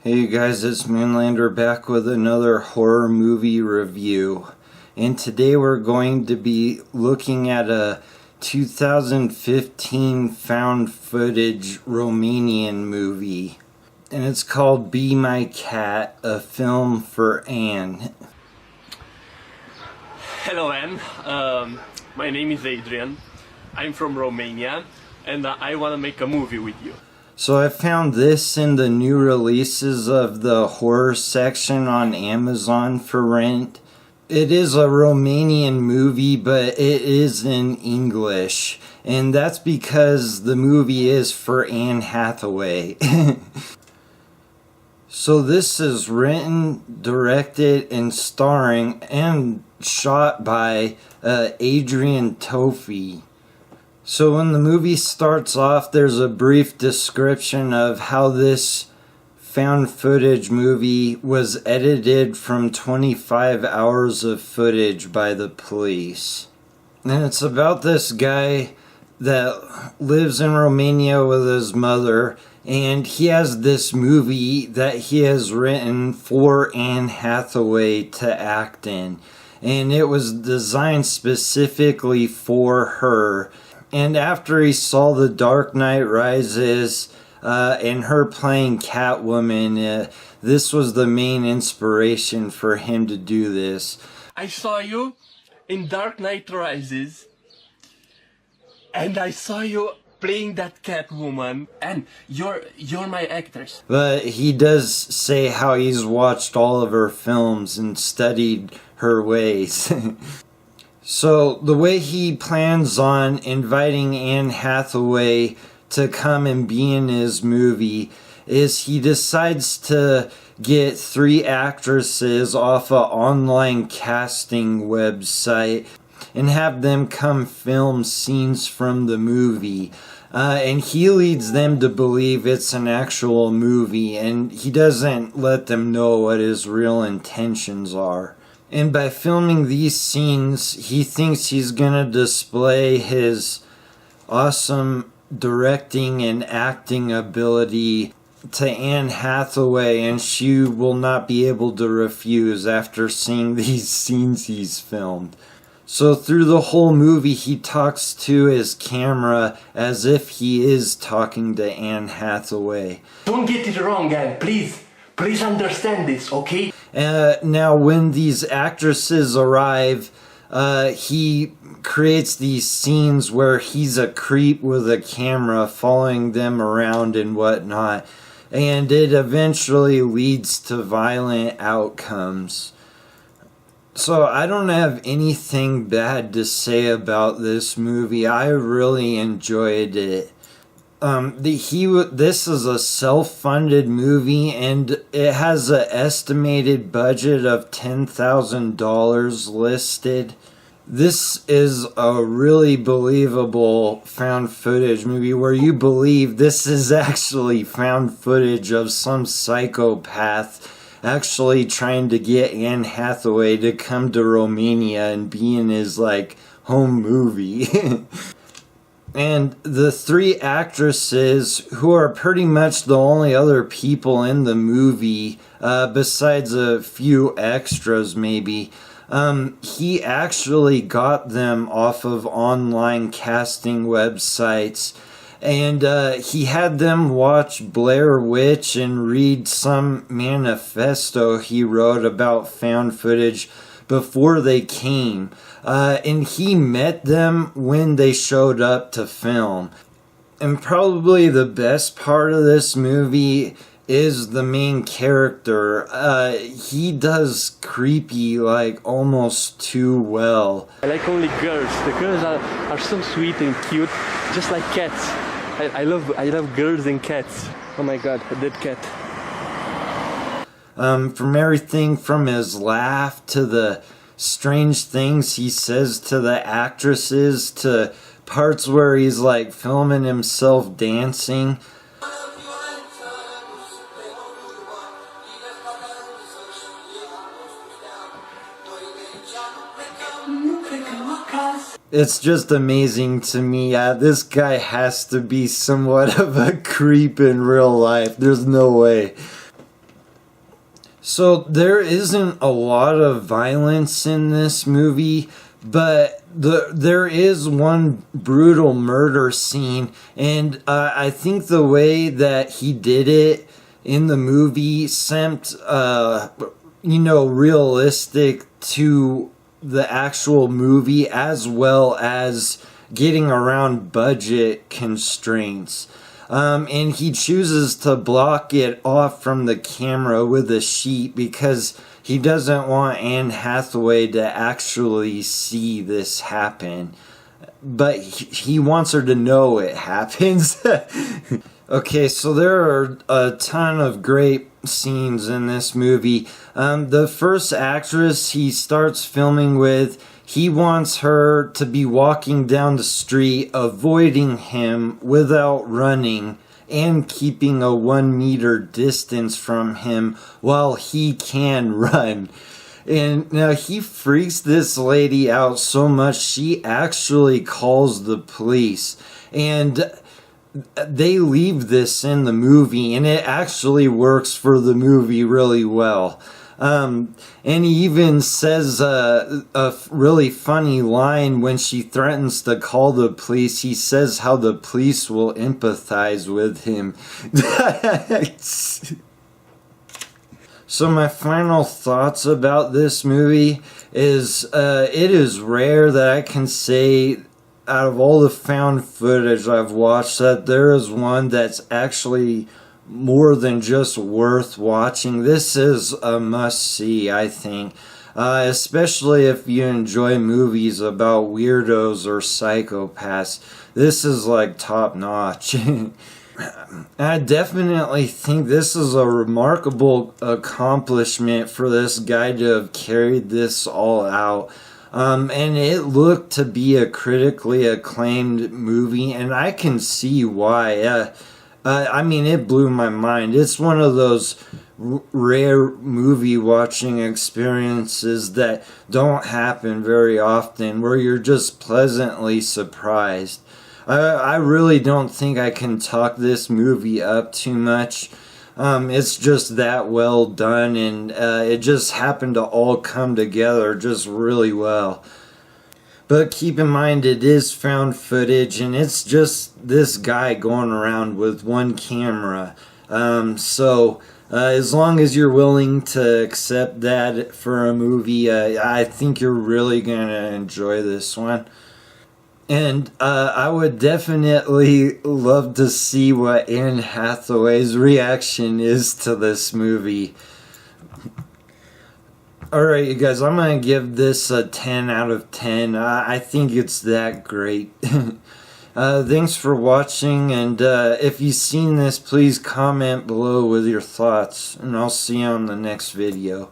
Hey guys, it's Moonlander back with another horror movie review. And today we're going to be looking at a 2015 found footage Romanian movie. And it's called Be My Cat, a film for Anne. Hello Anne, my name is Adrian. I'm from Romania and I want to make a movie with you. So I found this in the new releases of the horror section on Amazon for rent. It is a Romanian movie, but it is in English. And that's because the movie is for Anne Hathaway. So this is written, directed, and starring and shot by Adrian Tofi. So when the movie starts off, there's a brief description of how this found footage movie was edited from 25 hours of footage by the police. And it's about this guy that lives in Romania with his mother, and he has this movie that he has written for Anne Hathaway to act in. And it was designed specifically for her. And after he saw The Dark Knight Rises and her playing Catwoman, this was the main inspiration for him to do this. I saw you in Dark Knight Rises and I saw you playing that Catwoman, and you're my actress. But he does say how he's watched all of her films and studied her ways. So the way he plans on inviting Anne Hathaway to come and be in his movie is he decides to get 3 actresses off an online casting website and have them come film scenes from the movie. And he leads them to believe it's an actual movie, and he doesn't let them know what his real intentions are. And by filming these scenes, he thinks he's gonna display his awesome directing and acting ability to Anne Hathaway, and she will not be able to refuse after seeing these scenes he's filmed. So through the whole movie, he talks to his camera as if he is talking to Anne Hathaway. Don't get it wrong, Anne, please. Please understand this, okay? Now, when these actresses arrive, he creates these scenes where he's a creep with a camera following them around and whatnot. And it eventually leads to violent outcomes. So I don't have anything bad to say about this movie. I really enjoyed it. This is a self-funded movie, and it has an estimated budget of $10,000 listed. This is a really believable found footage movie where you believe this is actually found footage of some psychopath actually trying to get Anne Hathaway to come to Romania and be in his, home movie. And the 3 actresses, who are pretty much the only other people in the movie, besides a few extras maybe, he actually got them off of online casting websites. And he had them watch Blair Witch and read some manifesto he wrote about found footage before they came. And he met them when they showed up to film. And probably the best part of this movie is the main character. He does creepy, almost too well. I like only girls. The girls are so sweet and cute, just like cats. I love girls and cats. Oh my god, a dead cat. From everything from his laugh to the strange things he says to the actresses to parts where he's filming himself dancing. It's just amazing to me. This guy has to be somewhat of a creep in real life. There's no way. So there isn't a lot of violence in this movie, but there is one brutal murder scene, and I think the way that he did it in the movie seemed, realistic to the actual movie, as well as getting around budget constraints. And he chooses to block it off from the camera with a sheet because he doesn't want Anne Hathaway to actually see this happen. But he wants her to know it happens. Okay, so there are a ton of great scenes in this movie. The first actress he starts filming with, he wants her to be walking down the street, avoiding him without running, and keeping a 1 meter distance from him while he can run. And now he freaks this lady out so much, she actually calls the police. And they leave this in the movie, and it actually works for the movie really well. And he even says a really funny line when she threatens to call the police. He says how the police will empathize with him. So my final thoughts about this movie is it is rare that I can say out of all the found footage I've watched that there is one that's actually more than just worth watching. This is a must-see, I think. Especially if you enjoy movies about weirdos or psychopaths. This is like top-notch. I definitely think this is a remarkable accomplishment for this guy to have carried this all out. And it looked to be a critically acclaimed movie, and I can see why. I mean, it blew my mind. It's one of those rare movie watching experiences that don't happen very often, where you're just pleasantly surprised. I really don't think I can talk this movie up too much. It's just that well done, and it just happened to all come together just really well. But keep in mind, it is found footage, and it's just this guy going around with one camera. So as long as you're willing to accept that for a movie, I think you're really going to enjoy this one. And I would definitely love to see what Anne Hathaway's reaction is to this movie. Alright, you guys, I'm going to give this a 10 out of 10. I think it's that great. Thanks for watching, and if you've seen this, please comment below with your thoughts, and I'll see you on the next video.